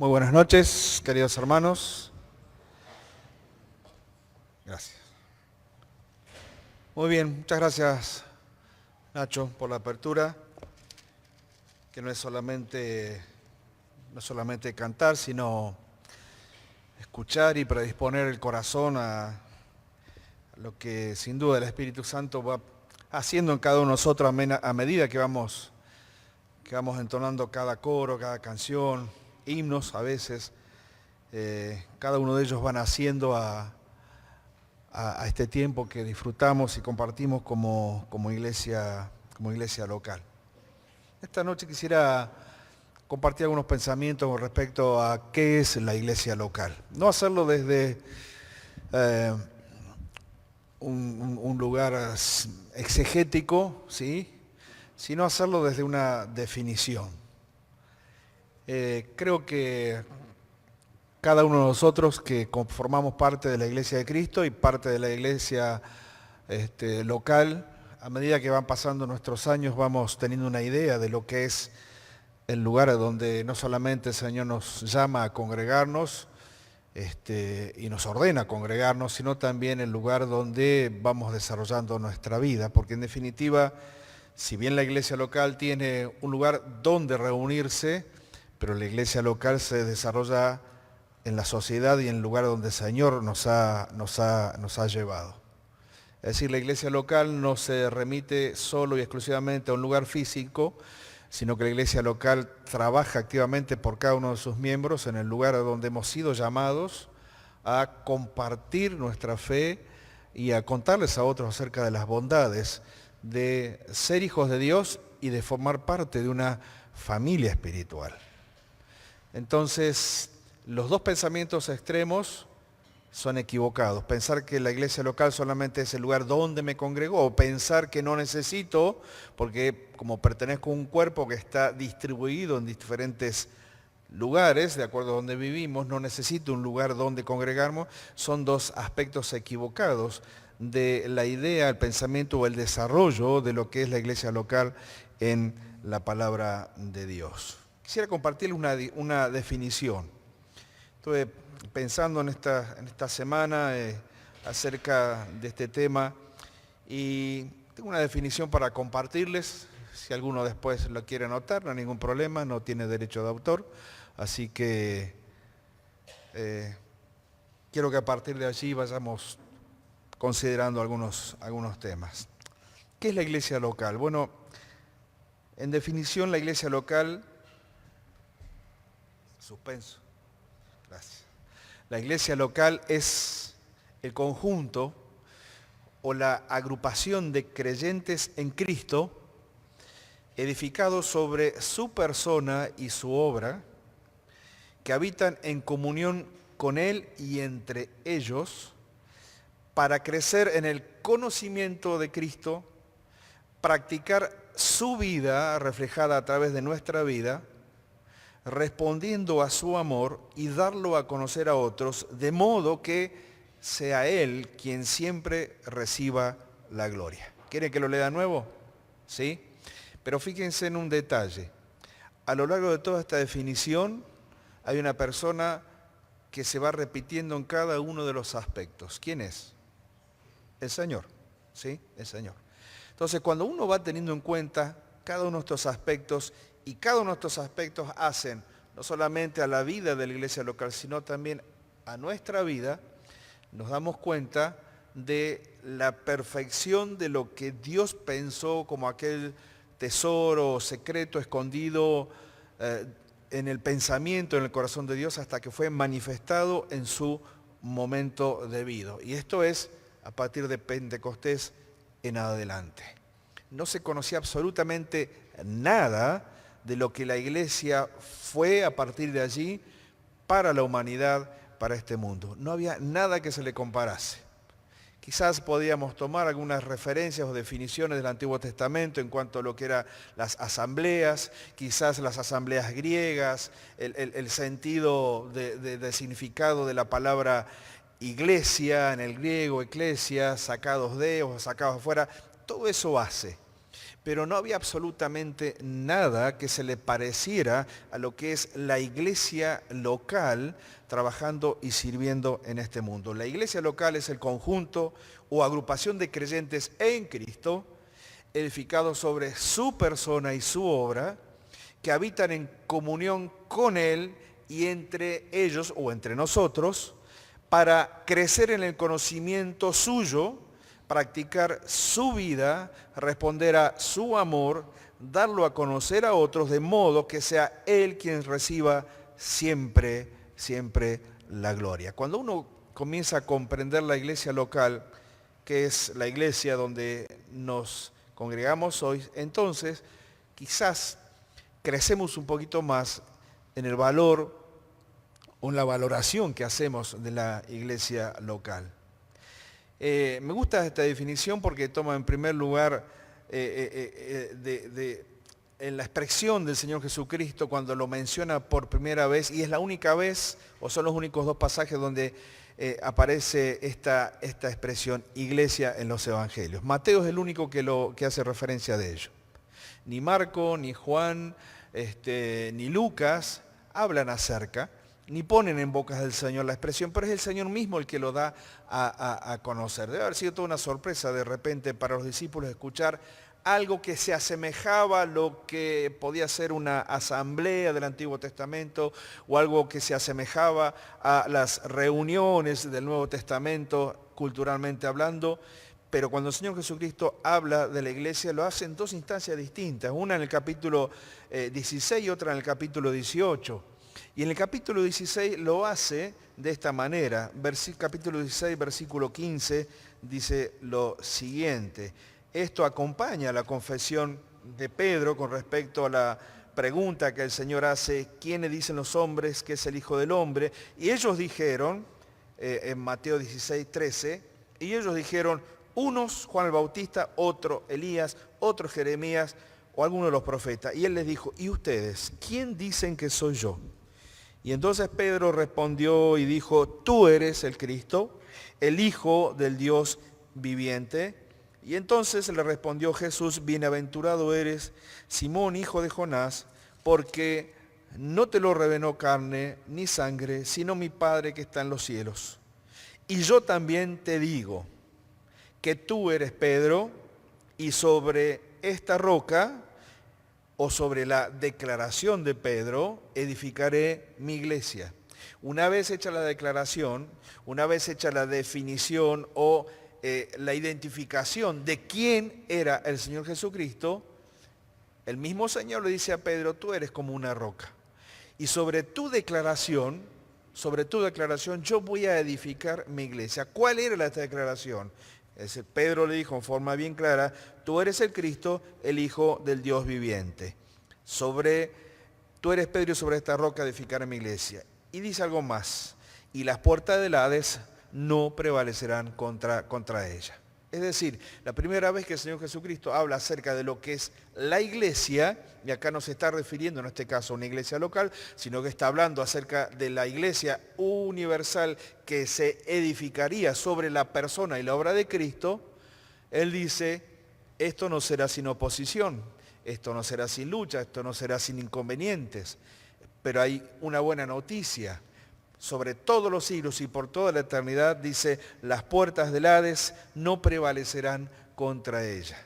Muy buenas noches, queridos hermanos. Gracias. Muy bien, muchas gracias, Nacho, por la apertura, que no es solamente cantar, sino escuchar y predisponer el corazón a lo que sin duda el Espíritu Santo va haciendo en cada uno de nosotros a medida que vamos entonando cada coro, cada canción, himnos a veces. Cada uno de ellos van haciendo a este tiempo que disfrutamos y compartimos como iglesia local. Esta noche quisiera compartir algunos pensamientos con respecto a qué es la iglesia local. No hacerlo desde un lugar exegético, ¿sí?, sino hacerlo desde una definición. Creo que cada uno de nosotros que conformamos parte de la Iglesia de Cristo y parte de la iglesia local, a medida que van pasando nuestros años vamos teniendo una idea de lo que es el lugar donde no solamente el Señor nos llama a congregarnos y nos ordena a congregarnos, sino también el lugar donde vamos desarrollando nuestra vida, porque en definitiva, si bien la iglesia local tiene un lugar donde reunirse, pero la iglesia local se desarrolla en la sociedad y en el lugar donde el Señor nos ha llevado. Es decir, la iglesia local no se remite solo y exclusivamente a un lugar físico, sino que la iglesia local trabaja activamente por cada uno de sus miembros en el lugar donde hemos sido llamados a compartir nuestra fe y a contarles a otros acerca de las bondades de ser hijos de Dios y de formar parte de una familia espiritual. Entonces, los dos pensamientos extremos son equivocados. Pensar que la iglesia local solamente es el lugar donde me congrego, o pensar que no necesito, porque como pertenezco a un cuerpo que está distribuido en diferentes lugares, de acuerdo a donde vivimos, no necesito un lugar donde congregarnos. Son dos aspectos equivocados de la idea, el pensamiento o el desarrollo de lo que es la iglesia local en la palabra de Dios. Quisiera compartirles una definición. Estuve pensando en esta semana acerca de este tema y tengo una definición para compartirles. Si alguno después lo quiere anotar, no hay ningún problema, no tiene derecho de autor. Así que quiero que a partir de allí vayamos considerando algunos temas. ¿Qué es la iglesia local? Bueno, en definición, la iglesia local... Suspenso. Gracias. La iglesia local es el conjunto o la agrupación de creyentes en Cristo, edificados sobre su persona y su obra, que habitan en comunión con Él y entre ellos, para crecer en el conocimiento de Cristo, practicar su vida reflejada a través de nuestra vida, respondiendo a su amor y darlo a conocer a otros, de modo que sea Él quien siempre reciba la gloria. ¿Quieren que lo lea de nuevo? ¿Sí? Pero fíjense en un detalle. A lo largo de toda esta definición hay una persona que se va repitiendo en cada uno de los aspectos. ¿Quién es? El Señor. ¿Sí? El Señor. Entonces, cuando uno va teniendo en cuenta cada uno de estos aspectos, y cada uno de estos aspectos hacen no solamente a la vida de la iglesia local, sino también a nuestra vida, nos damos cuenta de la perfección de lo que Dios pensó como aquel tesoro secreto escondido en el pensamiento, en el corazón de Dios, hasta que fue manifestado en su momento debido. Y esto es a partir de Pentecostés en adelante. No se conocía absolutamente nada de lo que la iglesia fue a partir de allí para la humanidad, para este mundo. No había nada que se le comparase. Quizás podíamos tomar algunas referencias o definiciones del Antiguo Testamento en cuanto a lo que eran las asambleas, quizás las asambleas griegas, el sentido de significado de la palabra iglesia en el griego, eclesia, sacados de o sacados afuera, todo eso hace. pero no había absolutamente nada que se le pareciera a lo que es la iglesia local trabajando y sirviendo en este mundo. La iglesia local es el conjunto o agrupación de creyentes en Cristo, edificados sobre su persona y su obra, que habitan en comunión con Él y entre ellos o entre nosotros, para crecer en el conocimiento suyo, practicar su vida, responder a su amor, darlo a conocer a otros, de modo que sea Él quien reciba siempre, siempre la gloria. Cuando uno comienza a comprender la iglesia local, que es la iglesia donde nos congregamos hoy, entonces quizás crecemos un poquito más en el valor o en la valoración que hacemos de la iglesia local. Me gusta esta definición porque toma en primer lugar en la expresión del Señor Jesucristo cuando lo menciona por primera vez, y es la única vez, o son los únicos dos pasajes donde aparece esta expresión, iglesia, en los evangelios. Mateo es el único que hace referencia de ello. Ni Marco, ni Juan, ni Lucas hablan acerca, ni ponen en bocas del Señor la expresión, pero es el Señor mismo el que lo da a conocer. Debe haber sido toda una sorpresa de repente para los discípulos escuchar algo que se asemejaba a lo que podía ser una asamblea del Antiguo Testamento, o algo que se asemejaba a las reuniones del Nuevo Testamento, culturalmente hablando. Pero cuando el Señor Jesucristo habla de la iglesia, lo hace en dos instancias distintas, una en el capítulo 16 y otra en el capítulo 18. Y en el capítulo 16 lo hace de esta manera. Capítulo 16, versículo 15, dice lo siguiente. Esto acompaña la confesión de Pedro con respecto a la pregunta que el Señor hace: ¿quiénes dicen los hombres que es el Hijo del Hombre? Y ellos dijeron, en Mateo 16, 13, y ellos dijeron, unos Juan el Bautista, otro Elías, otro Jeremías o alguno de los profetas. Y él les dijo, ¿y ustedes? ¿Quién dicen que soy yo? Y entonces Pedro respondió y dijo, tú eres el Cristo, el Hijo del Dios viviente. Y entonces le respondió Jesús, bienaventurado eres, Simón, hijo de Jonás, porque no te lo reveló carne ni sangre, sino mi Padre que está en los cielos. Y yo también te digo que tú eres Pedro, y sobre esta roca, o sobre la declaración de Pedro, edificaré mi iglesia. Una vez hecha la declaración, una vez hecha la definición o la identificación de quién era el Señor Jesucristo, el mismo Señor le dice a Pedro, tú eres como una roca. Y sobre tu declaración, yo voy a edificar mi iglesia. ¿Cuál era la declaración? Pedro le dijo en forma bien clara, tú eres el Cristo, el Hijo del Dios viviente. Tú eres Pedro, y sobre esta roca edificaré mi iglesia. Y dice algo más, y las puertas del Hades no prevalecerán contra ella. Es decir, la primera vez que el Señor Jesucristo habla acerca de lo que es la iglesia, y acá no se está refiriendo en este caso a una iglesia local, sino que está hablando acerca de la iglesia universal que se edificaría sobre la persona y la obra de Cristo, Él dice, esto no será sin oposición, esto no será sin lucha, esto no será sin inconvenientes, pero hay una buena noticia. Sobre todos los siglos y por toda la eternidad, dice, las puertas del Hades no prevalecerán contra ella.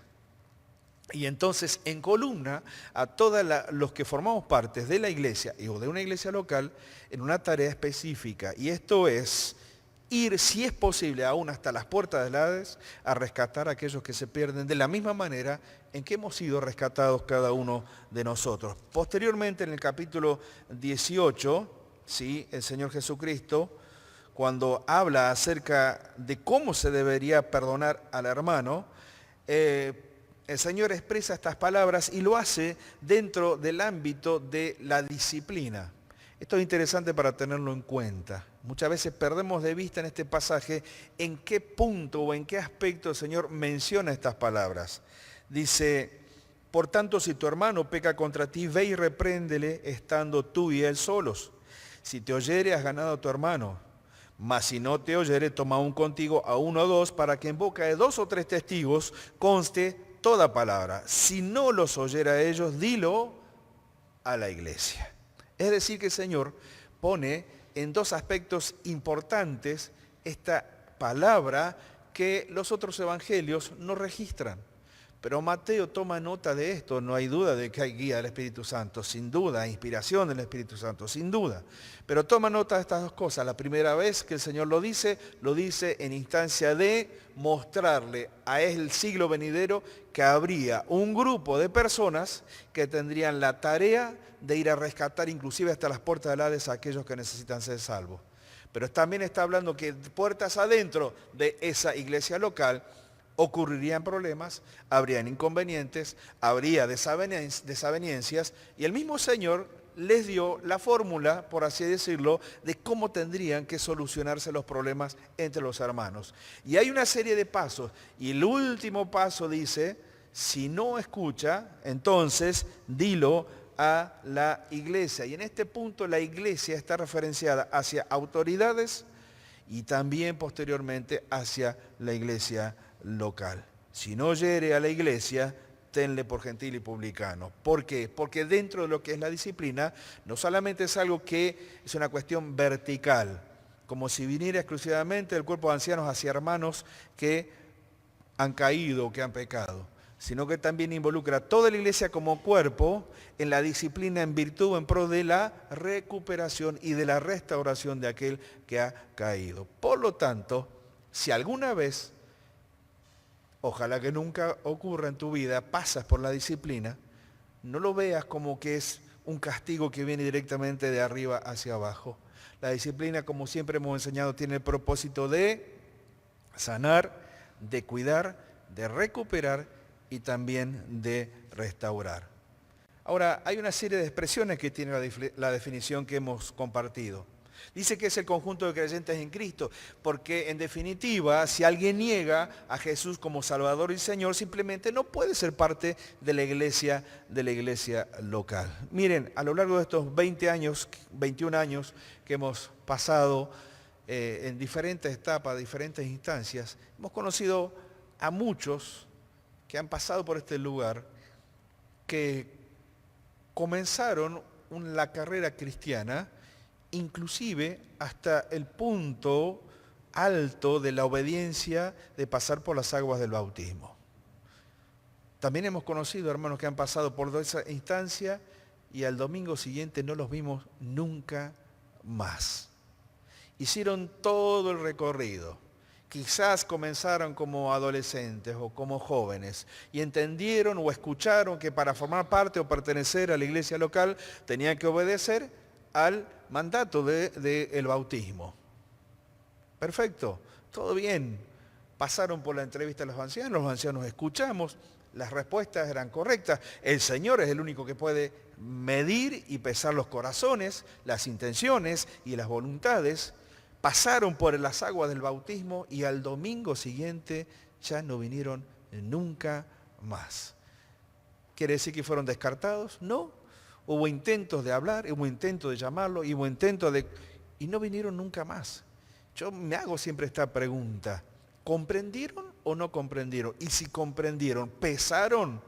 Y entonces en columna a todos los que formamos parte de la iglesia o de una iglesia local en una tarea específica. Y esto es ir, si es posible, aún hasta las puertas del Hades, a rescatar a aquellos que se pierden de la misma manera en que hemos sido rescatados cada uno de nosotros. Posteriormente, en el capítulo 18, ¿sí?, el Señor Jesucristo, cuando habla acerca de cómo se debería perdonar al hermano, el Señor expresa estas palabras y lo hace dentro del ámbito de la disciplina. Esto es interesante para tenerlo en cuenta. Muchas veces perdemos de vista en este pasaje en qué punto o en qué aspecto el Señor menciona estas palabras. Dice, por tanto, si tu hermano peca contra ti, ve y repréndele estando tú y él solos. Si te oyere, has ganado a tu hermano. Mas si no te oyere, toma aún contigo a uno o dos, para que en boca de 2 o 3 testigos conste toda palabra. Si no los oyera a ellos, dilo a la iglesia. Es decir, que el Señor pone en dos aspectos importantes esta palabra que los otros evangelios no registran. Pero Mateo toma nota de esto, no hay duda de que hay guía del Espíritu Santo, sin duda, inspiración del Espíritu Santo, sin duda. Pero toma nota de estas dos cosas. La primera vez que el Señor lo dice en instancia de mostrarle a el siglo venidero que habría un grupo de personas que tendrían la tarea de ir a rescatar inclusive hasta las puertas del Hades a aquellos que necesitan ser salvos. Pero también está hablando que puertas adentro de esa iglesia local ocurrirían problemas, habrían inconvenientes, habría desavenencias, y el mismo Señor les dio la fórmula, por así decirlo, de cómo tendrían que solucionarse los problemas entre los hermanos. Y hay una serie de pasos, y el último paso dice, si no escucha, entonces dilo a la iglesia. Y en este punto la iglesia está referenciada hacia autoridades y también posteriormente hacia la iglesia local. Si no oyere a la iglesia, tenle por gentil y publicano. ¿Por qué? Porque dentro de lo que es la disciplina, no solamente es algo que es una cuestión vertical, como si viniera exclusivamente el cuerpo de ancianos hacia hermanos que han caído o que han pecado, sino que también involucra a toda la iglesia como cuerpo en la disciplina en virtud, en pro de la recuperación y de la restauración de aquel que ha caído. Por lo tanto, si alguna vez, ojalá que nunca ocurra en tu vida, pasas por la disciplina, no lo veas como que es un castigo que viene directamente de arriba hacia abajo. La disciplina, como siempre hemos enseñado, tiene el propósito de sanar, de cuidar, de recuperar y también de restaurar. Ahora, hay una serie de expresiones que tiene la definición que hemos compartido. Dice que es el conjunto de creyentes en Cristo, porque en definitiva, si alguien niega a Jesús como Salvador y Señor, simplemente no puede ser parte de la iglesia local. Miren, a lo largo de estos 21 años que hemos pasado en diferentes etapas, diferentes instancias, hemos conocido a muchos que han pasado por este lugar, que comenzaron la carrera cristiana inclusive hasta el punto alto de la obediencia de pasar por las aguas del bautismo. También hemos conocido hermanos que han pasado por esa instancia y al domingo siguiente no los vimos nunca más. Hicieron todo el recorrido. Quizás comenzaron como adolescentes o como jóvenes y entendieron o escucharon que para formar parte o pertenecer a la iglesia local tenían que obedecer al mandato del bautismo. Perfecto, todo bien. Pasaron por la entrevista a los ancianos escuchamos, las respuestas eran correctas. El Señor es el único que puede medir y pesar los corazones, las intenciones y las voluntades. Pasaron por las aguas del bautismo y al domingo siguiente ya no vinieron nunca más. ¿Quiere decir que fueron descartados? No. Hubo intentos de hablar, hubo intentos de llamarlo, hubo intentos de... y no vinieron nunca más. Yo me hago siempre esta pregunta. ¿Comprendieron o no comprendieron? Y si comprendieron, ¿pesaron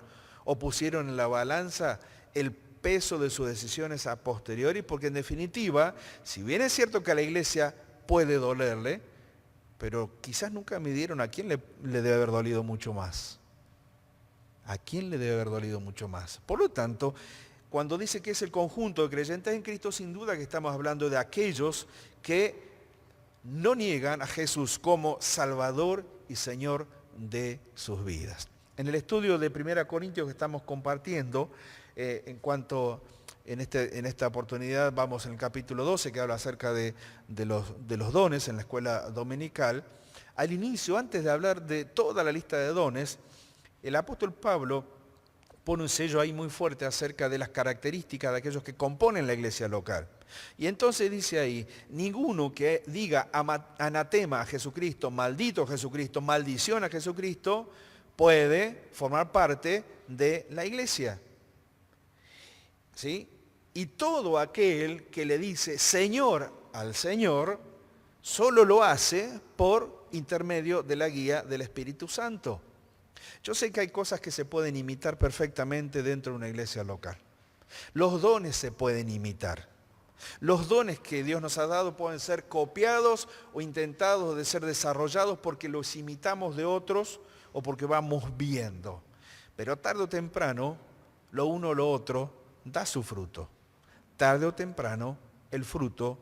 o pusieron en la balanza el peso de sus decisiones a posteriori? Porque en definitiva, si bien es cierto que a la iglesia puede dolerle, pero quizás nunca midieron a quién le debe haber dolido mucho más. ¿A quién le debe haber dolido mucho más? Por lo tanto, cuando dice que es el conjunto de creyentes en Cristo, sin duda que estamos hablando de aquellos que no niegan a Jesús como Salvador y Señor de sus vidas. En el estudio de 1 Corintios que estamos compartiendo, en esta oportunidad vamos en el capítulo 12 que habla acerca de los dones en la escuela dominical. Al inicio, antes de hablar de toda la lista de dones, el apóstol Pablo pone un sello ahí muy fuerte acerca de las características de aquellos que componen la iglesia local. Y entonces dice ahí, ninguno que diga anatema a Jesucristo, maldito Jesucristo, maldición a Jesucristo, puede formar parte de la iglesia. ¿Sí? Y todo aquel que le dice Señor al Señor, solo lo hace por intermedio de la guía del Espíritu Santo. Yo sé que hay cosas que se pueden imitar perfectamente dentro de una iglesia local. Los dones se pueden imitar. Los dones que Dios nos ha dado pueden ser copiados o intentados de ser desarrollados porque los imitamos de otros o porque vamos viendo. Pero tarde o temprano, lo uno o lo otro da su fruto. Tarde o temprano, el fruto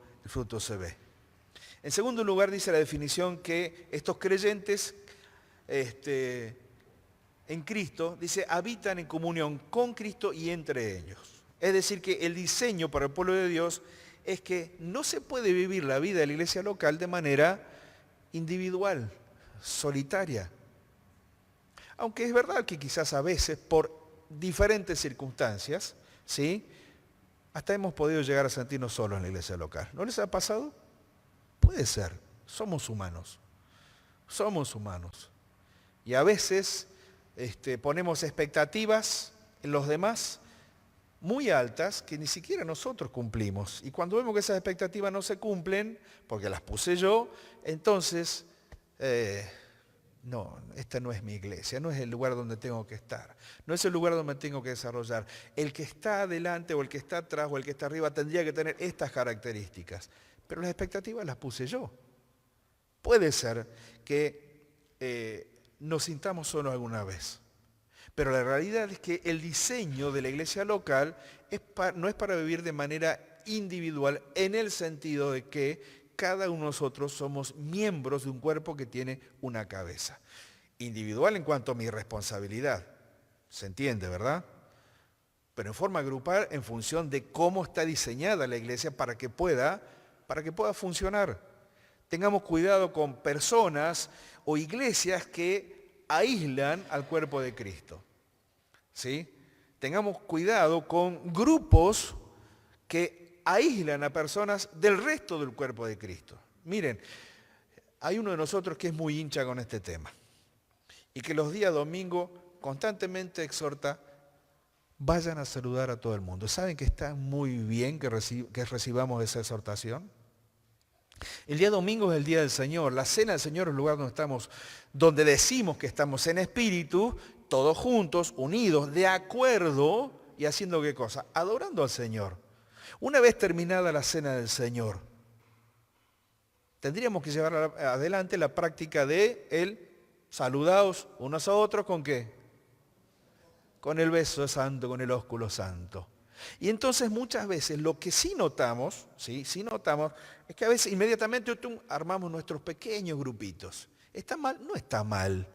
se ve. En segundo lugar, dice la definición que estos creyentes en Cristo, dice, habitan en comunión con Cristo y entre ellos. Es decir, que el diseño para el pueblo de Dios es que no se puede vivir la vida de la iglesia local de manera individual, solitaria. Aunque es verdad que quizás a veces, por diferentes circunstancias, ¿sí?, hasta hemos podido llegar a sentirnos solos en la iglesia local. ¿No les ha pasado? Puede ser. Somos humanos. Somos humanos. Y a veces ponemos expectativas en los demás muy altas que ni siquiera nosotros cumplimos. Y cuando vemos que esas expectativas no se cumplen, porque las puse yo, entonces, no, esta no es mi iglesia, no es el lugar donde tengo que estar, no es el lugar donde me tengo que desarrollar. El que está adelante o el que está atrás o el que está arriba tendría que tener estas características, pero las expectativas las puse yo. Puede ser que nos sintamos solos alguna vez. Pero la realidad es que el diseño de la iglesia local no es para vivir de manera individual en el sentido de que cada uno de nosotros somos miembros de un cuerpo que tiene una cabeza. Individual en cuanto a mi responsabilidad. ¿Se entiende, verdad? Pero en forma grupal en función de cómo está diseñada la iglesia para que pueda funcionar. Tengamos cuidado con personas o iglesias que aíslan al cuerpo de Cristo. ¿Sí? Tengamos cuidado con grupos que aíslan a personas del resto del cuerpo de Cristo. Miren, hay uno de nosotros que es muy hincha con este tema y que los días domingo constantemente exhorta, vayan a saludar a todo el mundo. ¿Saben que está muy bien que recibamos esa exhortación? El día domingo es el día del Señor. La cena del Señor es el lugar donde decimos que estamos en espíritu, todos juntos, unidos, de acuerdo, y haciendo ¿qué cosa? Adorando al Señor. Una vez terminada la cena del Señor, tendríamos que llevar adelante la práctica de el saludaos unos a otros, ¿con qué? Con el beso santo, con el ósculo santo. Y entonces muchas veces lo que sí notamos, es que a veces inmediatamente armamos nuestros pequeños grupitos. ¿Está mal? No está mal.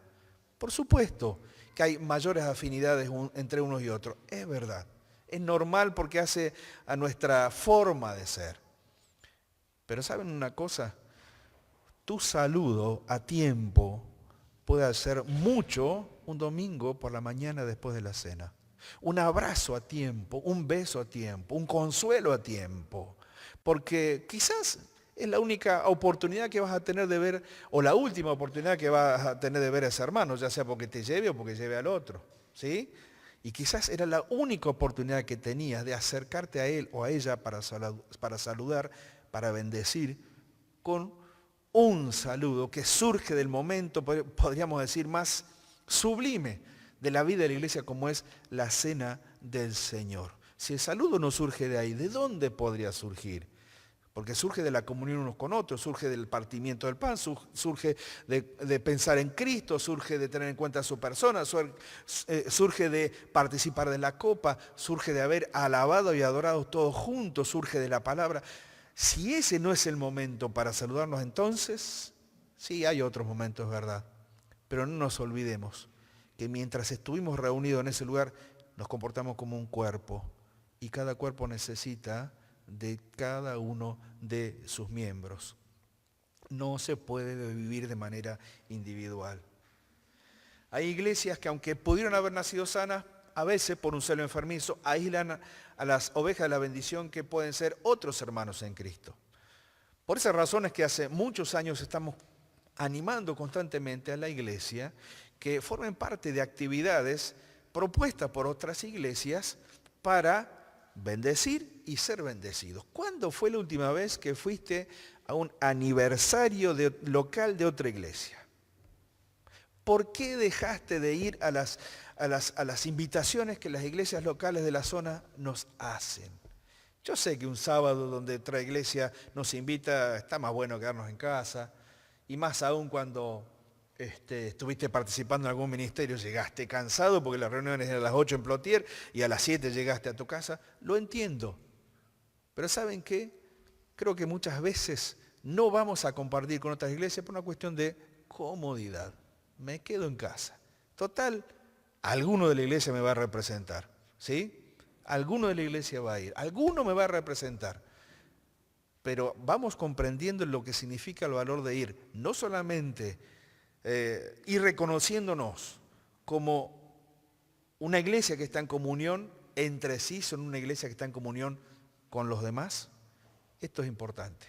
Por supuesto que hay mayores afinidades entre unos y otros. Es verdad. Es normal porque hace a nuestra forma de ser. Pero ¿saben una cosa? Tu saludo a tiempo puede hacer mucho un domingo por la mañana después de la cena. Un abrazo a tiempo, un beso a tiempo, un consuelo a tiempo. Porque quizás es la única oportunidad que vas a tener de ver, o la última oportunidad que vas a tener de ver a ese hermano, ya sea porque te lleve o porque lleve al otro. ¿Sí? Y quizás era la única oportunidad que tenías de acercarte a él o a ella para saludar, para bendecir, con un saludo que surge del momento, podríamos decir, más sublime de la vida de la iglesia, como es la cena del Señor. Si el saludo no surge de ahí, ¿de dónde podría surgir? Porque surge de la comunión unos con otros, surge del partimiento del pan, surge de pensar en Cristo, surge de tener en cuenta a su persona, surge de participar de la copa, surge de haber alabado y adorado todos juntos, surge de la palabra. Si ese no es el momento para saludarnos, entonces, sí, hay otros momentos, ¿verdad? Pero no nos olvidemos que mientras estuvimos reunidos en ese lugar, nos comportamos como un cuerpo y cada cuerpo necesita de cada uno de sus miembros. No se puede vivir de manera individual. Hay iglesias que aunque pudieron haber nacido sanas, a veces por un celo enfermizo aíslan a las ovejas de la bendición que pueden ser otros hermanos en Cristo. Por esas razones que hace muchos años estamos animando constantemente a la iglesia que formen parte de actividades propuestas por otras iglesias para bendecir y ser bendecidos. ¿Cuándo fue la última vez que fuiste a un aniversario local de otra iglesia? ¿Por qué dejaste de ir a las invitaciones que las iglesias locales de la zona nos hacen? Yo sé que un sábado donde otra iglesia nos invita, está más bueno quedarnos en casa, y más aún cuando estuviste participando en algún ministerio, llegaste cansado porque las reuniones eran a las 8 en Plotier y a las 7 llegaste a tu casa, lo entiendo. Pero ¿saben qué? Creo que muchas veces no vamos a compartir con otras iglesias por una cuestión de comodidad. Me quedo en casa. Total, alguno de la iglesia me va a representar, ¿sí? Alguno de la iglesia va a ir, alguno me va a representar. Pero vamos comprendiendo lo que significa el valor de ir, no solamente ir reconociéndonos como una iglesia que está en comunión entre sí, son una iglesia que está en comunión con los demás. Esto es importante.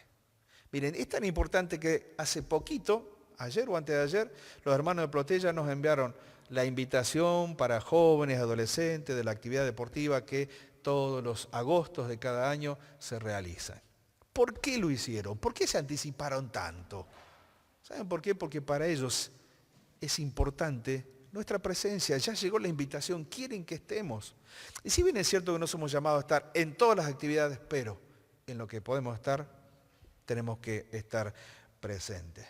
Miren, es tan importante que hace poquito, ayer o antes de ayer, los hermanos de Plotella nos enviaron la invitación para jóvenes, adolescentes, de la actividad deportiva que todos los agostos de cada año se realizan. ¿Por qué lo hicieron? ¿Por qué se anticiparon tanto? ¿Saben por qué? Porque para ellos es importante nuestra presencia. Ya llegó la invitación, quieren que estemos. Y si bien es cierto que no somos llamados a estar en todas las actividades, pero en lo que podemos estar, tenemos que estar presentes.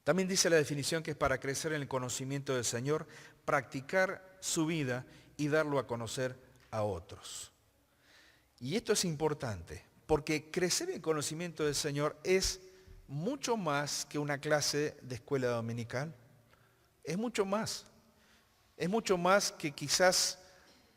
También dice la definición que es para crecer en el conocimiento del Señor, practicar su vida y darlo a conocer a otros. Y esto es importante, porque crecer en el conocimiento del Señor es mucho más que una clase de escuela dominical. Es mucho más. Es mucho más que quizás,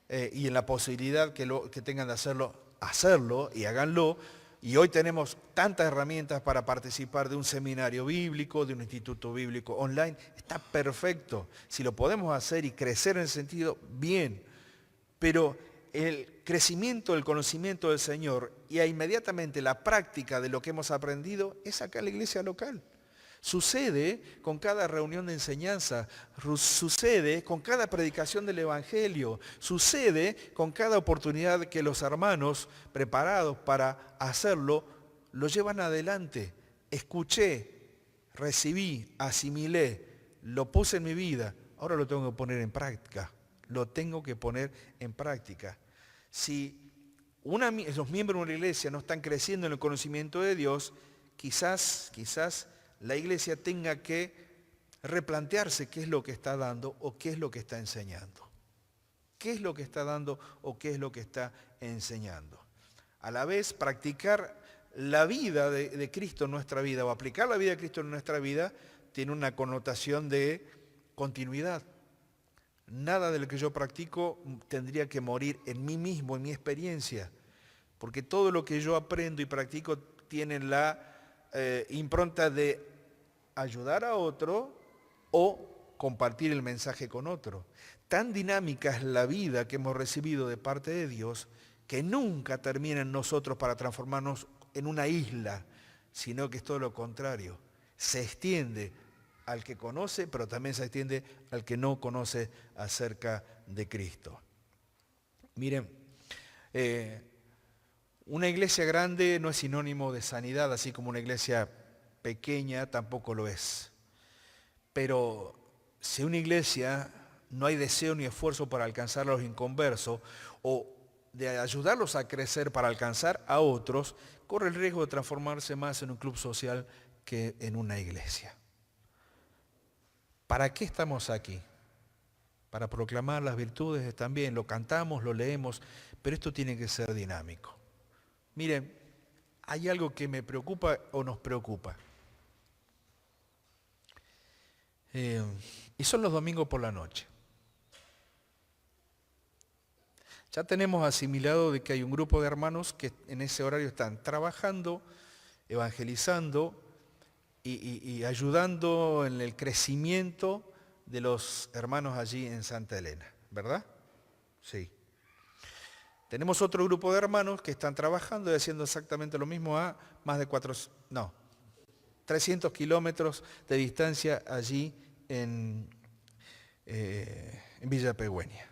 y en la posibilidad que tengan de hacerlo y háganlo. Y hoy tenemos tantas herramientas para participar de un seminario bíblico, de un instituto bíblico online. Está perfecto. Si lo podemos hacer y crecer en ese sentido, bien. Pero el crecimiento del conocimiento del Señor y inmediatamente la práctica de lo que hemos aprendido es acá en la iglesia local. Sucede con cada reunión de enseñanza, sucede con cada predicación del Evangelio, sucede con cada oportunidad que los hermanos preparados para hacerlo lo llevan adelante. Escuché, recibí, asimilé, lo puse en mi vida, ahora lo tengo que poner en práctica, lo tengo que poner en práctica. Si los miembros de una iglesia no están creciendo en el conocimiento de Dios, quizás la iglesia tenga que replantearse qué es lo que está dando o qué es lo que está enseñando. ¿Qué es lo que está dando o qué es lo que está enseñando? A la vez, practicar la vida de Cristo en nuestra vida o aplicar la vida de Cristo en nuestra vida tiene una connotación de continuidad. Nada de lo que yo practico tendría que morir en mí mismo, en mi experiencia, porque todo lo que yo aprendo y practico tiene la impronta de ayudar a otro o compartir el mensaje con otro. Tan dinámica es la vida que hemos recibido de parte de Dios que nunca termina en nosotros para transformarnos en una isla, sino que es todo lo contrario. Se extiende al que conoce, pero también se extiende al que no conoce acerca de Cristo. Miren, una iglesia grande no es sinónimo de sanidad, así como una iglesia pequeña tampoco lo es. Pero si una iglesia no hay deseo ni esfuerzo para alcanzar a los inconversos o de ayudarlos a crecer para alcanzar a otros, corre el riesgo de transformarse más en un club social que en una iglesia. ¿Para qué estamos aquí? Para proclamar las virtudes también, lo cantamos, lo leemos, pero esto tiene que ser dinámico. Miren, hay algo que me preocupa o nos preocupa. Y son los domingos por la noche. Ya tenemos asimilado de que hay un grupo de hermanos que en ese horario están trabajando, evangelizando y ayudando en el crecimiento de los hermanos allí en Santa Elena, ¿verdad? Sí. Tenemos otro grupo de hermanos que están trabajando y haciendo exactamente lo mismo a más de 300 kilómetros de distancia allí en Villa Pegüeña.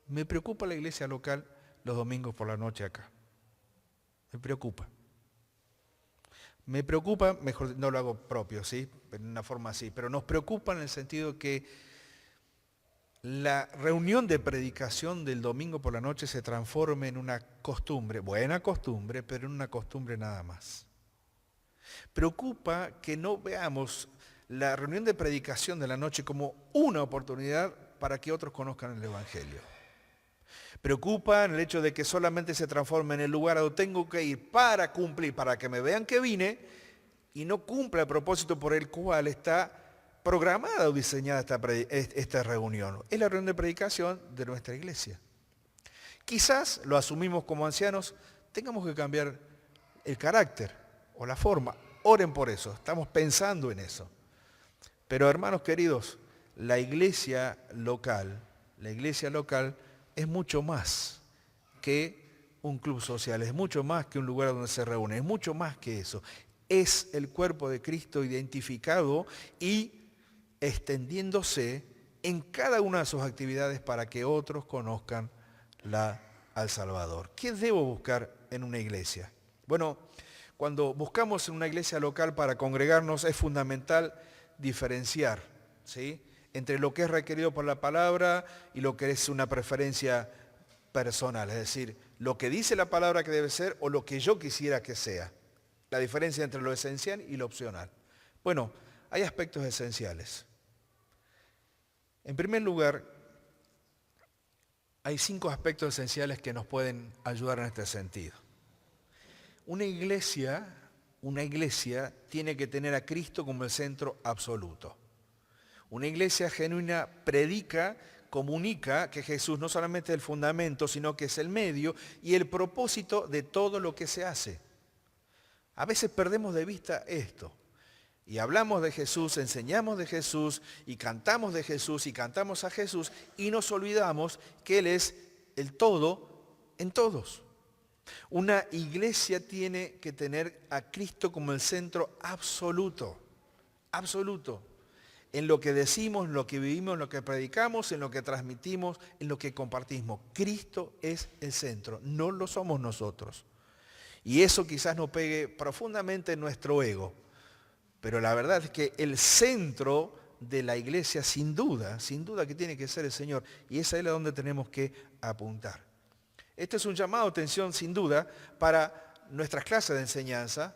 Me preocupa la iglesia local los domingos por la noche acá. Me preocupa. Me preocupa, mejor no lo hago propio, ¿sí? En una forma así, pero nos preocupa en el sentido que la reunión de predicación del domingo por la noche se transforme en una costumbre, buena costumbre, pero en una costumbre nada más. Preocupa que no veamos la reunión de predicación de la noche como una oportunidad para que otros conozcan el Evangelio. Preocupa en el hecho de que solamente se transforme en el lugar a donde tengo que ir para cumplir, para que me vean que vine, y no cumpla el propósito por el cual está programada o diseñada esta reunión. Es la reunión de predicación de nuestra iglesia. Quizás lo asumimos como ancianos, tengamos que cambiar el carácter o la forma. Oren por eso, estamos pensando en eso. Pero hermanos queridos, la iglesia local es mucho más que un club social, es mucho más que un lugar donde se reúne, es mucho más que eso. Es el cuerpo de Cristo identificado y extendiéndose en cada una de sus actividades para que otros conozcan al Salvador. ¿Qué debo buscar en una iglesia? Bueno, cuando buscamos en una iglesia local para congregarnos es fundamental diferenciar, ¿sí?, entre lo que es requerido por la palabra y lo que es una preferencia personal, es decir, lo que dice la palabra que debe ser o lo que yo quisiera que sea. La diferencia entre lo esencial y lo opcional. Bueno, hay aspectos esenciales. En primer lugar, hay 5 aspectos esenciales que nos pueden ayudar en este sentido. Una iglesia tiene que tener a Cristo como el centro absoluto. Una iglesia genuina predica, comunica que Jesús no solamente es el fundamento, sino que es el medio y el propósito de todo lo que se hace. A veces perdemos de vista esto. Y hablamos de Jesús, enseñamos de Jesús y cantamos de Jesús y cantamos a Jesús y nos olvidamos que Él es el todo en todos. Una iglesia tiene que tener a Cristo como el centro absoluto, absoluto. En lo que decimos, en lo que vivimos, en lo que predicamos, en lo que transmitimos, en lo que compartimos. Cristo es el centro, no lo somos nosotros. Y eso quizás nos pegue profundamente en nuestro ego. Pero la verdad es que el centro de la iglesia, sin duda que tiene que ser el Señor. Y esa es a donde tenemos que apuntar. Este es un llamado de atención, sin duda, para nuestras clases de enseñanza.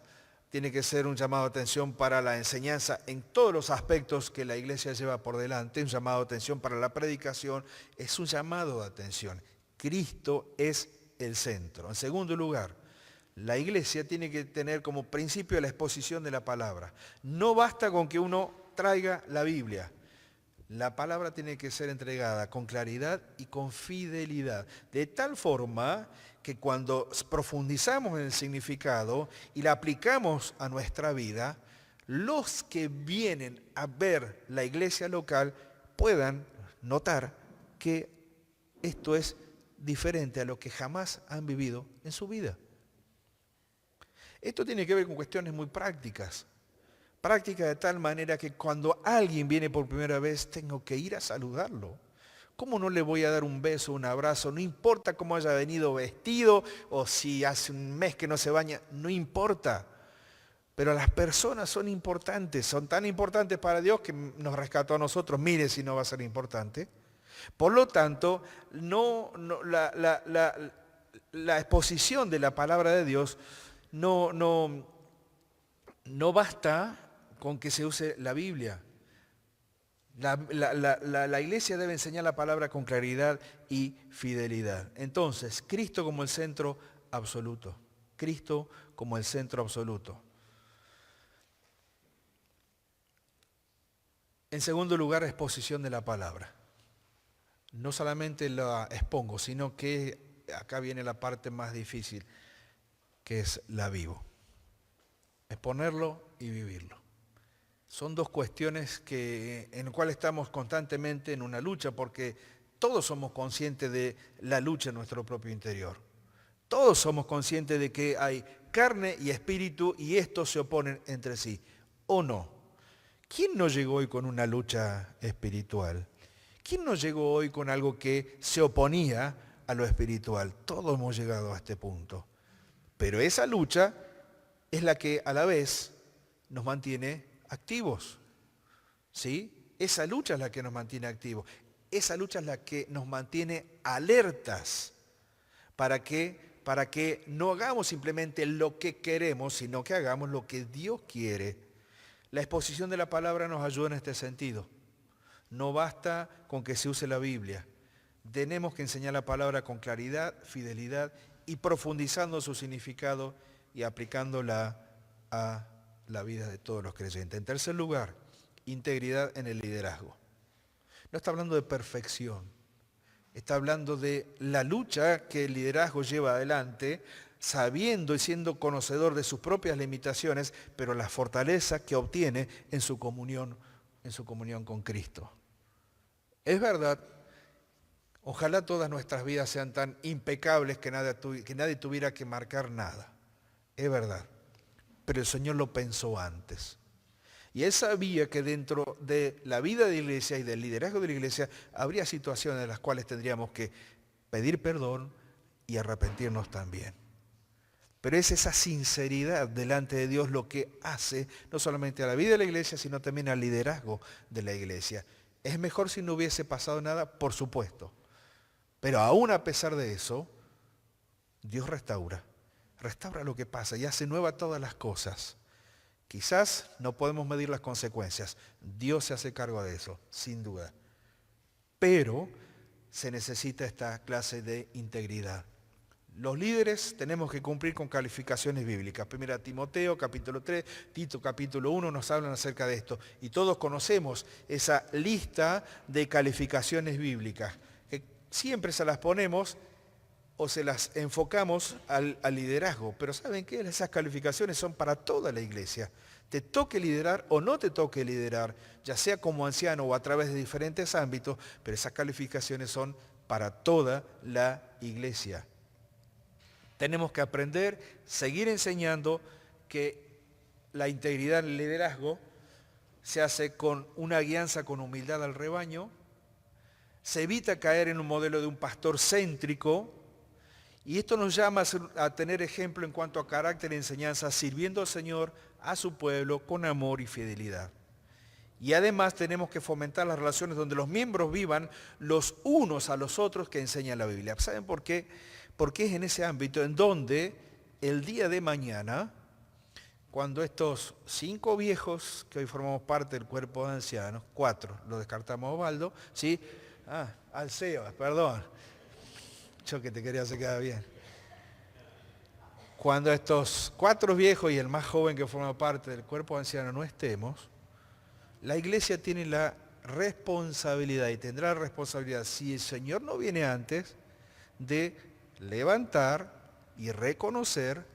Tiene que ser un llamado de atención para la enseñanza en todos los aspectos que la iglesia lleva por delante. Un llamado de atención para la predicación. Es un llamado de atención. Cristo es el centro. En segundo lugar, la iglesia tiene que tener como principio la exposición de la palabra. No basta con que uno traiga la Biblia. La palabra tiene que ser entregada con claridad y con fidelidad. De tal forma que cuando profundizamos en el significado y la aplicamos a nuestra vida, los que vienen a ver la iglesia local puedan notar que esto es diferente a lo que jamás han vivido en su vida. Esto tiene que ver con cuestiones muy prácticas. Prácticas de tal manera que cuando alguien viene por primera vez, tengo que ir a saludarlo. ¿Cómo no le voy a dar un beso, un abrazo? No importa cómo haya venido vestido o si hace un mes que no se baña, no importa. Pero las personas son importantes, son tan importantes para Dios que nos rescató a nosotros. Mire si no va a ser importante. Por lo tanto, la exposición de la palabra de Dios no basta con que se use la Biblia. La iglesia debe enseñar la palabra con claridad y fidelidad. Entonces, Cristo como el centro absoluto. Cristo como el centro absoluto. En segundo lugar, exposición de la palabra. No solamente la expongo, sino que acá viene la parte más difícil, que es la vivo. Exponerlo y vivirlo. Son 2 cuestiones en las cuales estamos constantemente en una lucha, porque todos somos conscientes de la lucha en nuestro propio interior. Todos somos conscientes de que hay carne y espíritu y estos se oponen entre sí, ¿o no? ¿Quién no llegó hoy con una lucha espiritual? ¿Quién no llegó hoy con algo que se oponía a lo espiritual? Todos hemos llegado a este punto. Pero esa lucha es la que a la vez nos mantiene activos, ¿sí? Esa lucha es la que nos mantiene activos. Esa lucha es la que nos mantiene alertas para que no hagamos simplemente lo que queremos, sino que hagamos lo que Dios quiere. La exposición de la palabra nos ayuda en este sentido. No basta con que se use la Biblia. Tenemos que enseñar la palabra con claridad, fidelidad y profundizando su significado y aplicándola a la vida de todos los creyentes. En tercer lugar, integridad en el liderazgo. No está hablando de perfección, está hablando de la lucha que el liderazgo lleva adelante, sabiendo y siendo conocedor de sus propias limitaciones, pero la fortaleza que obtiene en su comunión con Cristo. Es verdad, ojalá todas nuestras vidas sean tan impecables que nadie tuviera que marcar nada. Es verdad, pero el Señor lo pensó antes. Y Él sabía que dentro de la vida de la iglesia y del liderazgo de la iglesia habría situaciones en las cuales tendríamos que pedir perdón y arrepentirnos también. Pero es esa sinceridad delante de Dios lo que hace no solamente a la vida de la iglesia, sino también al liderazgo de la iglesia. ¿Es mejor si no hubiese pasado nada? Por supuesto. Pero aún a pesar de eso, Dios restaura lo que pasa y hace nueva todas las cosas. Quizás no podemos medir las consecuencias. Dios se hace cargo de eso, sin duda. Pero se necesita esta clase de integridad. Los líderes tenemos que cumplir con calificaciones bíblicas. Primera Timoteo, capítulo 3, Tito, capítulo 1, nos hablan acerca de esto. Y todos conocemos esa lista de calificaciones bíblicas, que siempre se las ponemos o se las enfocamos al liderazgo. Pero ¿saben qué? Esas calificaciones son para toda la iglesia. Te toque liderar o no te toque liderar, ya sea como anciano o a través de diferentes ámbitos, pero esas calificaciones son para toda la iglesia. Tenemos que aprender, seguir enseñando que la integridad en el liderazgo se hace con una guianza con humildad al rebaño, se evita caer en un modelo de un pastor céntrico, y esto nos llama a tener ejemplo en cuanto a carácter y enseñanza, sirviendo al Señor, a su pueblo, con amor y fidelidad. Y además tenemos que fomentar las relaciones donde los miembros vivan los unos a los otros que enseña la Biblia. ¿Saben por qué? Porque es en ese ámbito en donde el día de mañana, cuando estos 5 viejos, que hoy formamos parte del cuerpo de ancianos, 4, lo descartamos a Osvaldo, ¿sí? Alceo, perdón. Yo que te quería hacer quedar bien. Cuando estos 4 viejos y el más joven que forma parte del cuerpo de ancianos no estemos, la iglesia tiene la responsabilidad y tendrá la responsabilidad, si el Señor no viene antes, de levantar y reconocer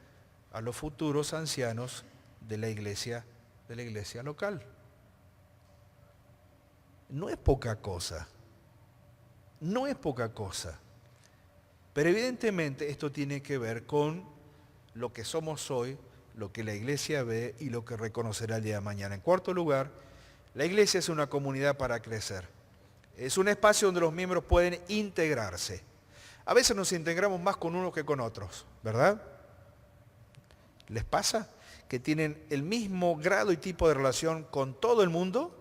a los futuros ancianos de la iglesia local. No es poca cosa. No es poca cosa. Pero evidentemente esto tiene que ver con lo que somos hoy, lo que la iglesia ve y lo que reconocerá el día de mañana. En cuarto lugar, la iglesia es una comunidad para crecer. Es un espacio donde los miembros pueden integrarse. A veces nos integramos más con unos que con otros, ¿verdad? ¿Les pasa que tienen el mismo grado y tipo de relación con todo el mundo?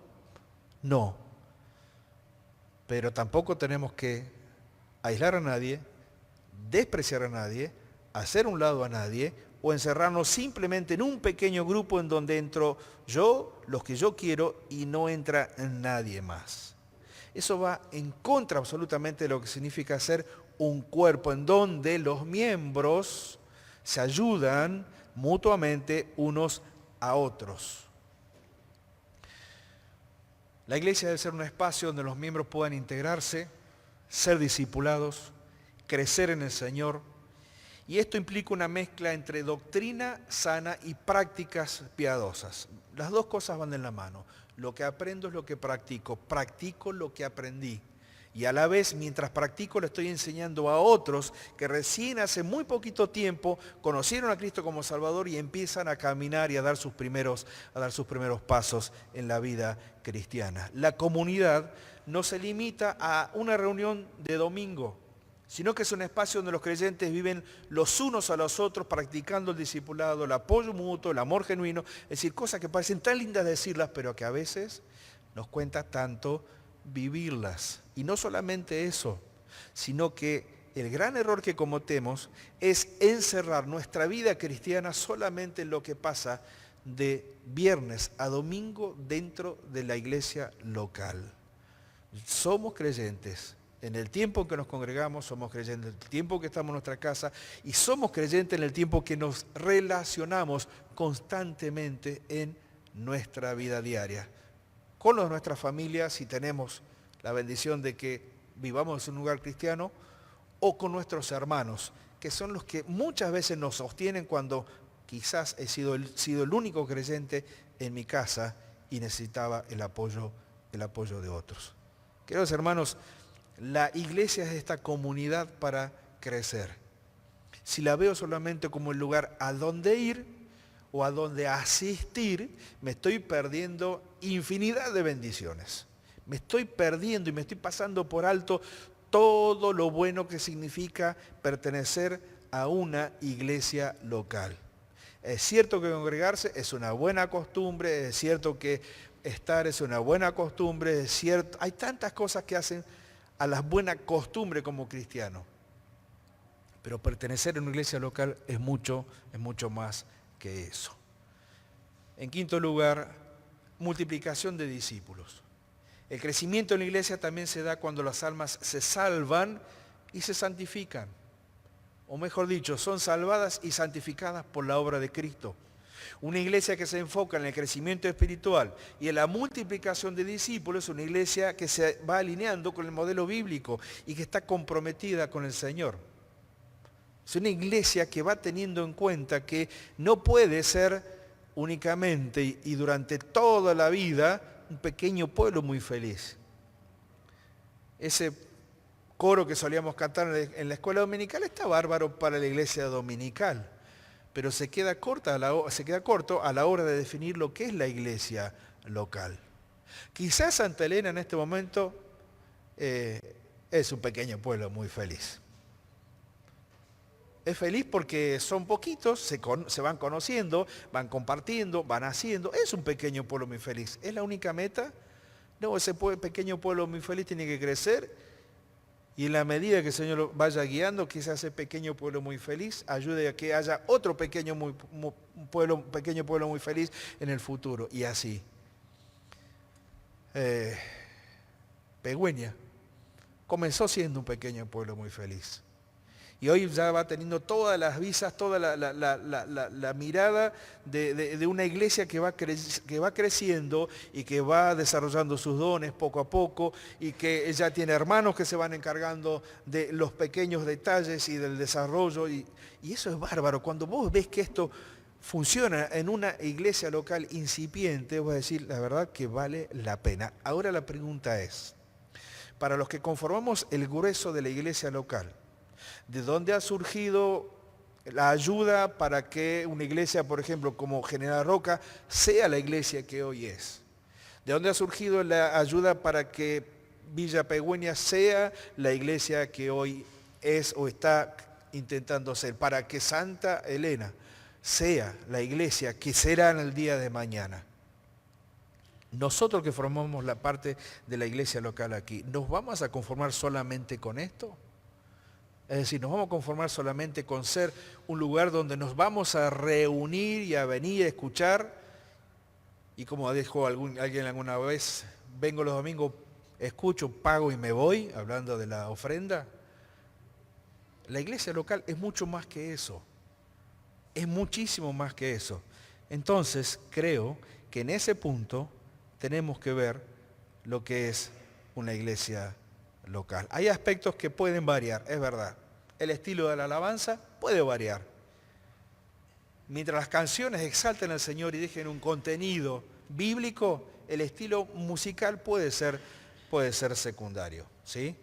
No. Pero tampoco tenemos que aislar a nadie, despreciar a nadie, hacer un lado a nadie o encerrarnos simplemente en un pequeño grupo en donde entro yo, los que yo quiero y no entra nadie más. Eso va en contra absolutamente de lo que significa ser un cuerpo en donde los miembros se ayudan mutuamente unos a otros. La iglesia debe ser un espacio donde los miembros puedan integrarse, ser discipulados, crecer en el Señor. Y esto implica una mezcla entre doctrina sana y prácticas piadosas. Las dos cosas van de la mano. Lo que aprendo es lo que practico. Practico lo que aprendí. Y a la vez, mientras practico, le estoy enseñando a otros que recién hace muy poquito tiempo conocieron a Cristo como Salvador y empiezan a caminar y a dar sus primeros pasos en la vida cristiana. La comunidad no se limita a una reunión de domingo. sino que es un espacio donde los creyentes viven los unos a los otros practicando el discipulado, el apoyo mutuo, el amor genuino, es decir, cosas que parecen tan lindas decirlas, pero que a veces nos cuesta tanto vivirlas. Y no solamente eso, sino que el gran error que cometemos es encerrar nuestra vida cristiana solamente en lo que pasa de viernes a domingo dentro de la iglesia local. Somos creyentes. En el tiempo en que nos congregamos somos creyentes, en el tiempo que estamos en nuestra casa, y somos creyentes en el tiempo que nos relacionamos constantemente en nuestra vida diaria. Con nuestras familias, si tenemos la bendición de que vivamos en un lugar cristiano, o con nuestros hermanos, que son los que muchas veces nos sostienen cuando quizás he sido el único creyente en mi casa y necesitaba el apoyo de otros. Queridos hermanos, la iglesia es esta comunidad para crecer. Si la veo solamente como el lugar a donde ir o a donde asistir, me estoy perdiendo infinidad de bendiciones. Me estoy perdiendo y me estoy pasando por alto todo lo bueno que significa pertenecer a una iglesia local. Es cierto que congregarse es una buena costumbre, es cierto que estar es una buena costumbre, es cierto, hay tantas cosas que hacen a las buenas costumbres como cristiano. Pero pertenecer a una iglesia local es mucho más que eso. En quinto lugar, multiplicación de discípulos. El crecimiento en la iglesia también se da cuando las almas se salvan y se santifican. O mejor dicho, son salvadas y santificadas por la obra de Cristo. Una iglesia que se enfoca en el crecimiento espiritual y en la multiplicación de discípulos es una iglesia que se va alineando con el modelo bíblico y que está comprometida con el Señor. Es una iglesia que va teniendo en cuenta que no puede ser únicamente y durante toda la vida un pequeño pueblo muy feliz. Ese coro que solíamos cantar en la escuela dominical está bárbaro para la iglesia dominical, pero se queda corto a la hora de definir lo que es la iglesia local. Quizás Santa Elena en este momento es un pequeño pueblo muy feliz. Es feliz porque son poquitos, se van conociendo, van compartiendo, van haciendo. Es un pequeño pueblo muy feliz. ¿Es la única meta? No, ese pequeño pueblo muy feliz tiene que crecer y en la medida que el Señor lo vaya guiando, quizás ese pequeño pueblo muy feliz ayude a que haya otro pequeño pueblo muy feliz en el futuro. Y así. Pegüeña comenzó siendo un pequeño pueblo muy feliz. Y hoy ya va teniendo todas las visas, toda la mirada de una iglesia que va creciendo y que va desarrollando sus dones poco a poco y que ya tiene hermanos que se van encargando de los pequeños detalles y del desarrollo. Y eso es bárbaro. Cuando vos ves que esto funciona en una iglesia local incipiente, vos decís, la verdad que vale la pena. Ahora la pregunta es, para los que conformamos el grueso de la iglesia local, ¿de dónde ha surgido la ayuda para que una iglesia, por ejemplo, como General Roca, sea la iglesia que hoy es? ¿De dónde ha surgido la ayuda para que Villa Pegüeña sea la iglesia que hoy es o está intentando ser? Para que Santa Elena sea la iglesia que será en el día de mañana. Nosotros que formamos la parte de la iglesia local aquí, ¿nos vamos a conformar solamente con esto? Es decir, nos vamos a conformar solamente con ser un lugar donde nos vamos a reunir y a venir a escuchar. Y como dijo alguien alguna vez, vengo los domingos, escucho, pago y me voy, hablando de la ofrenda. La iglesia local es mucho más que eso. Es muchísimo más que eso. Entonces, creo que en ese punto tenemos que ver lo que es una iglesia local. Hay aspectos que pueden variar, es verdad. El estilo de la alabanza puede variar. Mientras las canciones exalten al Señor y dejen un contenido bíblico, el estilo musical puede ser secundario, ¿sí?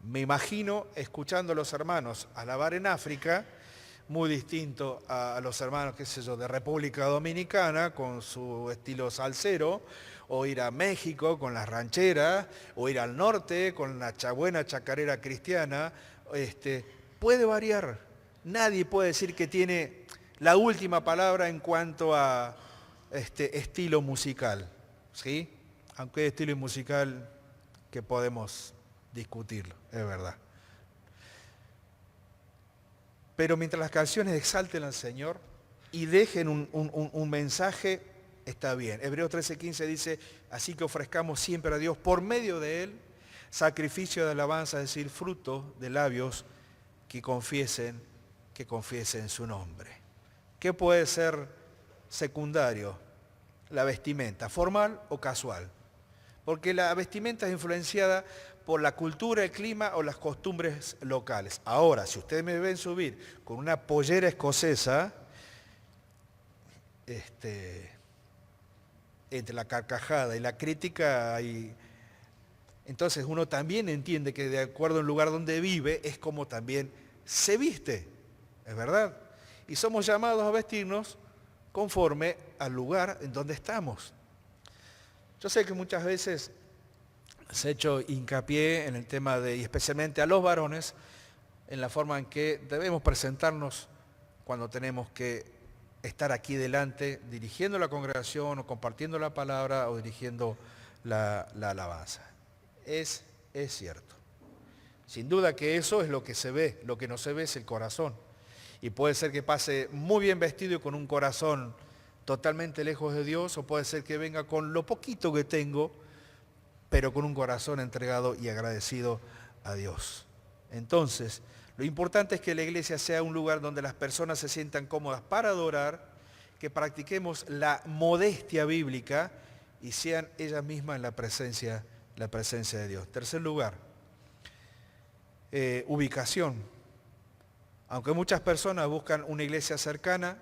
Me imagino escuchando a los hermanos alabar en África, muy distinto a los hermanos, qué sé yo, de República Dominicana, con su estilo salsero, o ir a México con las rancheras, o ir al norte con la buena chacarera cristiana. Puede variar. Nadie puede decir que tiene la última palabra en cuanto a estilo musical, ¿sí? Aunque hay estilo musical que podemos discutirlo, es verdad. Pero mientras las canciones exalten al Señor y dejen un mensaje, está bien. Hebreos 13:15 dice, así que ofrezcamos siempre a Dios por medio de Él sacrificio de alabanza, es decir, fruto de labios que confiesen su nombre. ¿Qué puede ser secundario? La vestimenta, formal o casual. Porque la vestimenta es influenciada por la cultura, el clima o las costumbres locales. Ahora, si ustedes me ven subir con una pollera escocesa, entre la carcajada y la crítica entonces uno también entiende que de acuerdo al lugar donde vive es como también se viste, ¿es verdad? Y somos llamados a vestirnos conforme al lugar en donde estamos. Yo sé que muchas veces se ha hecho hincapié en el tema y especialmente a los varones, en la forma en que debemos presentarnos cuando tenemos que estar aquí delante, dirigiendo la congregación o compartiendo la palabra o dirigiendo la alabanza. Es cierto. Sin duda que eso es lo que se ve, lo que no se ve es el corazón. Y puede ser que pase muy bien vestido y con un corazón totalmente lejos de Dios, o puede ser que venga con lo poquito que tengo, pero con un corazón entregado y agradecido a Dios. Entonces, lo importante es que la iglesia sea un lugar donde las personas se sientan cómodas para adorar, que practiquemos la modestia bíblica y sean ellas mismas en la presencia de Dios. Tercer lugar, ubicación. Aunque muchas personas buscan una iglesia cercana,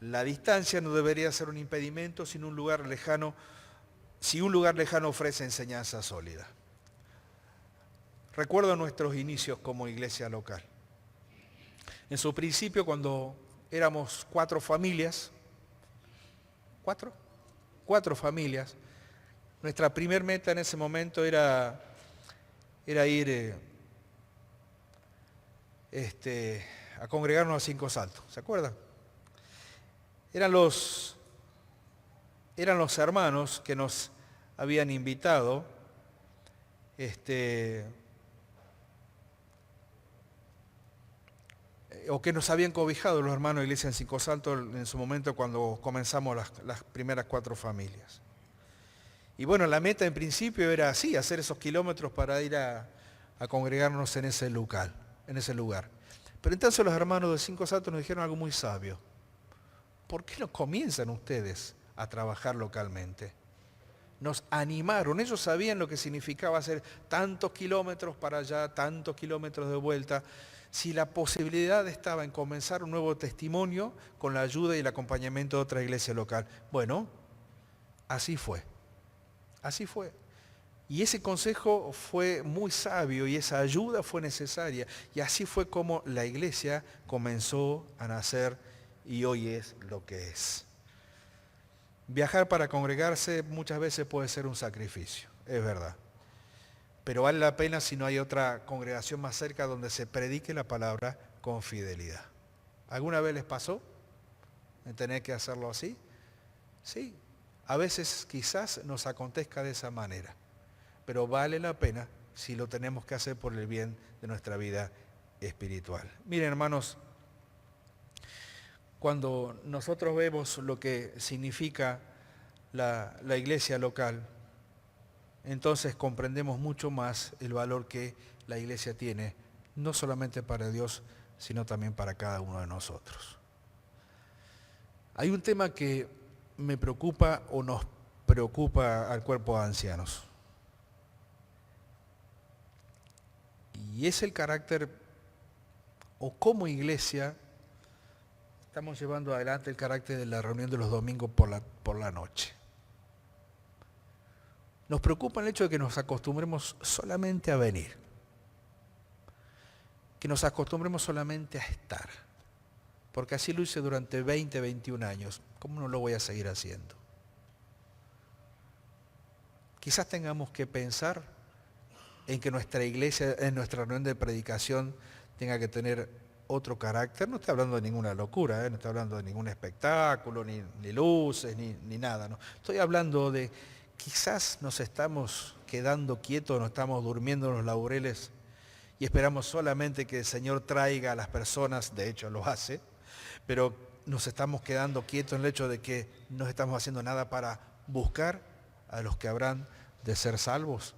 la distancia no debería ser un impedimento si un lugar lejano ofrece enseñanza sólida. Recuerdo nuestros inicios como iglesia local. En su principio, cuando éramos 4 familias, nuestra primer meta en ese momento era ir a congregarnos a Cinco Saltos, ¿se acuerdan? Eran los hermanos que nos habían invitado, o que nos habían cobijado los hermanos de Iglesia en Cinco Saltos en su momento cuando comenzamos las primeras 4 familias. Y bueno, la meta en principio era así, hacer esos kilómetros para ir a congregarnos en ese lugar. Pero entonces los hermanos de Cinco Saltos nos dijeron algo muy sabio. ¿Por qué no comienzan ustedes a trabajar localmente? Nos animaron, ellos sabían lo que significaba hacer tantos kilómetros para allá, tantos kilómetros de vuelta. Si la posibilidad estaba en comenzar un nuevo testimonio con la ayuda y el acompañamiento de otra iglesia local. Bueno, así fue. Y ese consejo fue muy sabio y esa ayuda fue necesaria. Y así fue como la iglesia comenzó a nacer y hoy es lo que es. Viajar para congregarse muchas veces puede ser un sacrificio, es verdad. Pero vale la pena si no hay otra congregación más cerca donde se predique la palabra con fidelidad. ¿Alguna vez les pasó en tener que hacerlo así? Sí, a veces quizás nos acontezca de esa manera, pero vale la pena si lo tenemos que hacer por el bien de nuestra vida espiritual. Miren, hermanos, cuando nosotros vemos lo que significa la iglesia local, entonces comprendemos mucho más el valor que la iglesia tiene, no solamente para Dios, sino también para cada uno de nosotros. Hay un tema que me preocupa o nos preocupa al cuerpo de ancianos. Y es el carácter, o como iglesia, estamos llevando adelante el carácter de la reunión de los domingos por la noche. Nos preocupa el hecho de que nos acostumbremos solamente a venir, que nos acostumbremos solamente a estar, porque así lo hice durante 20, 21 años, ¿cómo no lo voy a seguir haciendo? quizás tengamos que pensar en que nuestra iglesia, en nuestra reunión de predicación, tenga que tener otro carácter. No estoy hablando de ninguna locura, no estoy hablando de ningún espectáculo, ni luces, ni nada. ¿No? Estoy hablando de quizás nos estamos quedando quietos, nos estamos durmiendo en los laureles y esperamos solamente que el Señor traiga a las personas, de hecho lo hace, pero nos estamos quedando quietos en el hecho de que no estamos haciendo nada para buscar a los que habrán de ser salvos.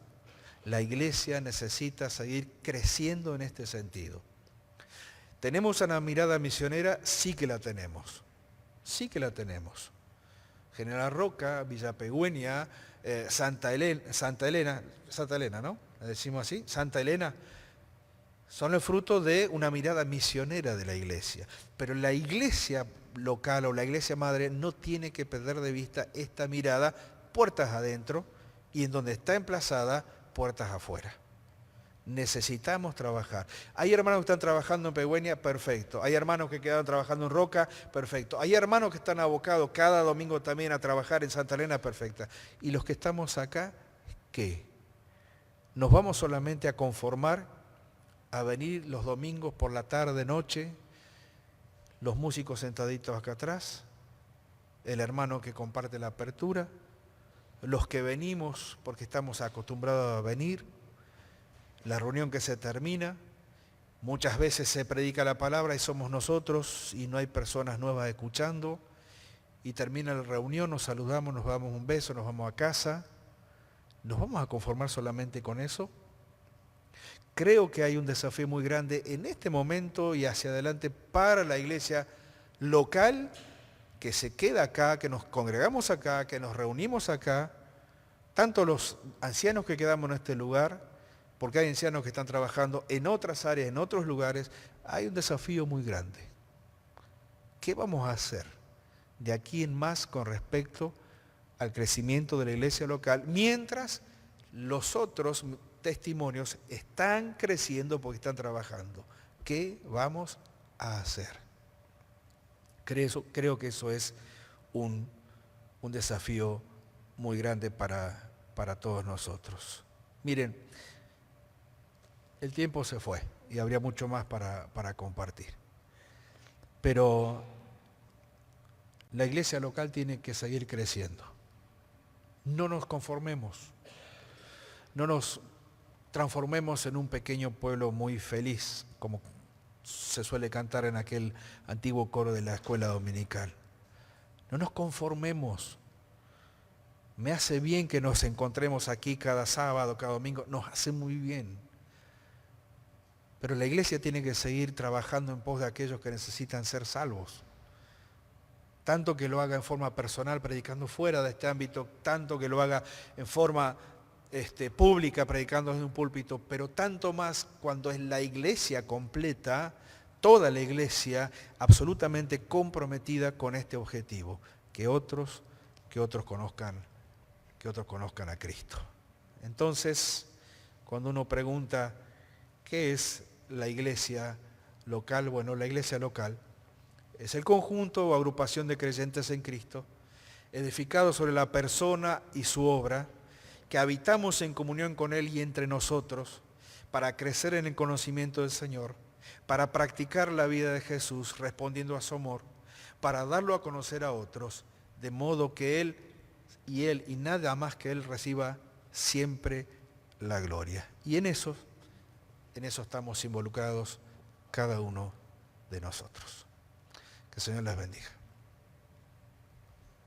La iglesia necesita seguir creciendo en este sentido. ¿Tenemos una mirada misionera? Sí que la tenemos. Sí que la tenemos. General Roca, Villa Pegüeña, Santa Elena, ¿no? ¿La decimos así? Santa Elena, son el fruto de una mirada misionera de la iglesia. Pero la iglesia local o la iglesia madre no tiene que perder de vista esta mirada, puertas adentro, y en donde está emplazada, puertas afuera. Necesitamos trabajar. Hay hermanos que están trabajando en Pegüeña, perfecto. Hay hermanos que quedaron trabajando en Roca, perfecto. Hay hermanos que están abocados cada domingo también a trabajar en Santa Elena, perfecta. Y los que estamos acá, ¿qué? ¿Nos vamos solamente a conformar a venir los domingos por la tarde, noche, los músicos sentaditos acá atrás, el hermano que comparte la apertura, los que venimos porque estamos acostumbrados a venir, la reunión que se termina, muchas veces se predica la palabra y somos nosotros y no hay personas nuevas escuchando, y termina la reunión, nos saludamos, nos damos un beso, nos vamos a casa? ¿Nos vamos a conformar solamente con eso? Creo que hay un desafío muy grande en este momento y hacia adelante para la iglesia local que se queda acá, que nos congregamos acá, que nos reunimos acá, tanto los ancianos que quedamos en este lugar, porque hay ancianos que están trabajando en otras áreas, en otros lugares. Hay un desafío muy grande. ¿Qué vamos a hacer de aquí en más con respecto al crecimiento de la iglesia local, mientras los otros testimonios están creciendo porque están trabajando? ¿Qué vamos a hacer? Creo que eso es un desafío muy grande para todos nosotros. Miren, el tiempo se fue y habría mucho más para compartir. Pero la iglesia local tiene que seguir creciendo. No nos conformemos. No nos transformemos en un pequeño pueblo muy feliz, como se suele cantar en aquel antiguo coro de la escuela dominical. No nos conformemos. Me hace bien que nos encontremos aquí cada sábado, cada domingo, nos hace muy bien. Pero la iglesia tiene que seguir trabajando en pos de aquellos que necesitan ser salvos. Tanto que lo haga en forma personal, predicando fuera de este ámbito, tanto que lo haga en forma pública, predicando desde un púlpito, pero tanto más cuando es la iglesia completa, toda la iglesia absolutamente comprometida con este objetivo, que otros conozcan a Cristo. Entonces, cuando uno pregunta ¿qué es la iglesia local? Bueno, la iglesia local es el conjunto o agrupación de creyentes en Cristo, edificado sobre la persona y su obra, que habitamos en comunión con Él y entre nosotros, para crecer en el conocimiento del Señor, para practicar la vida de Jesús respondiendo a su amor, para darlo a conocer a otros, de modo que Él y nada más que Él reciba siempre la gloria. Y en eso estamos involucrados cada uno de nosotros. Que el Señor les bendiga.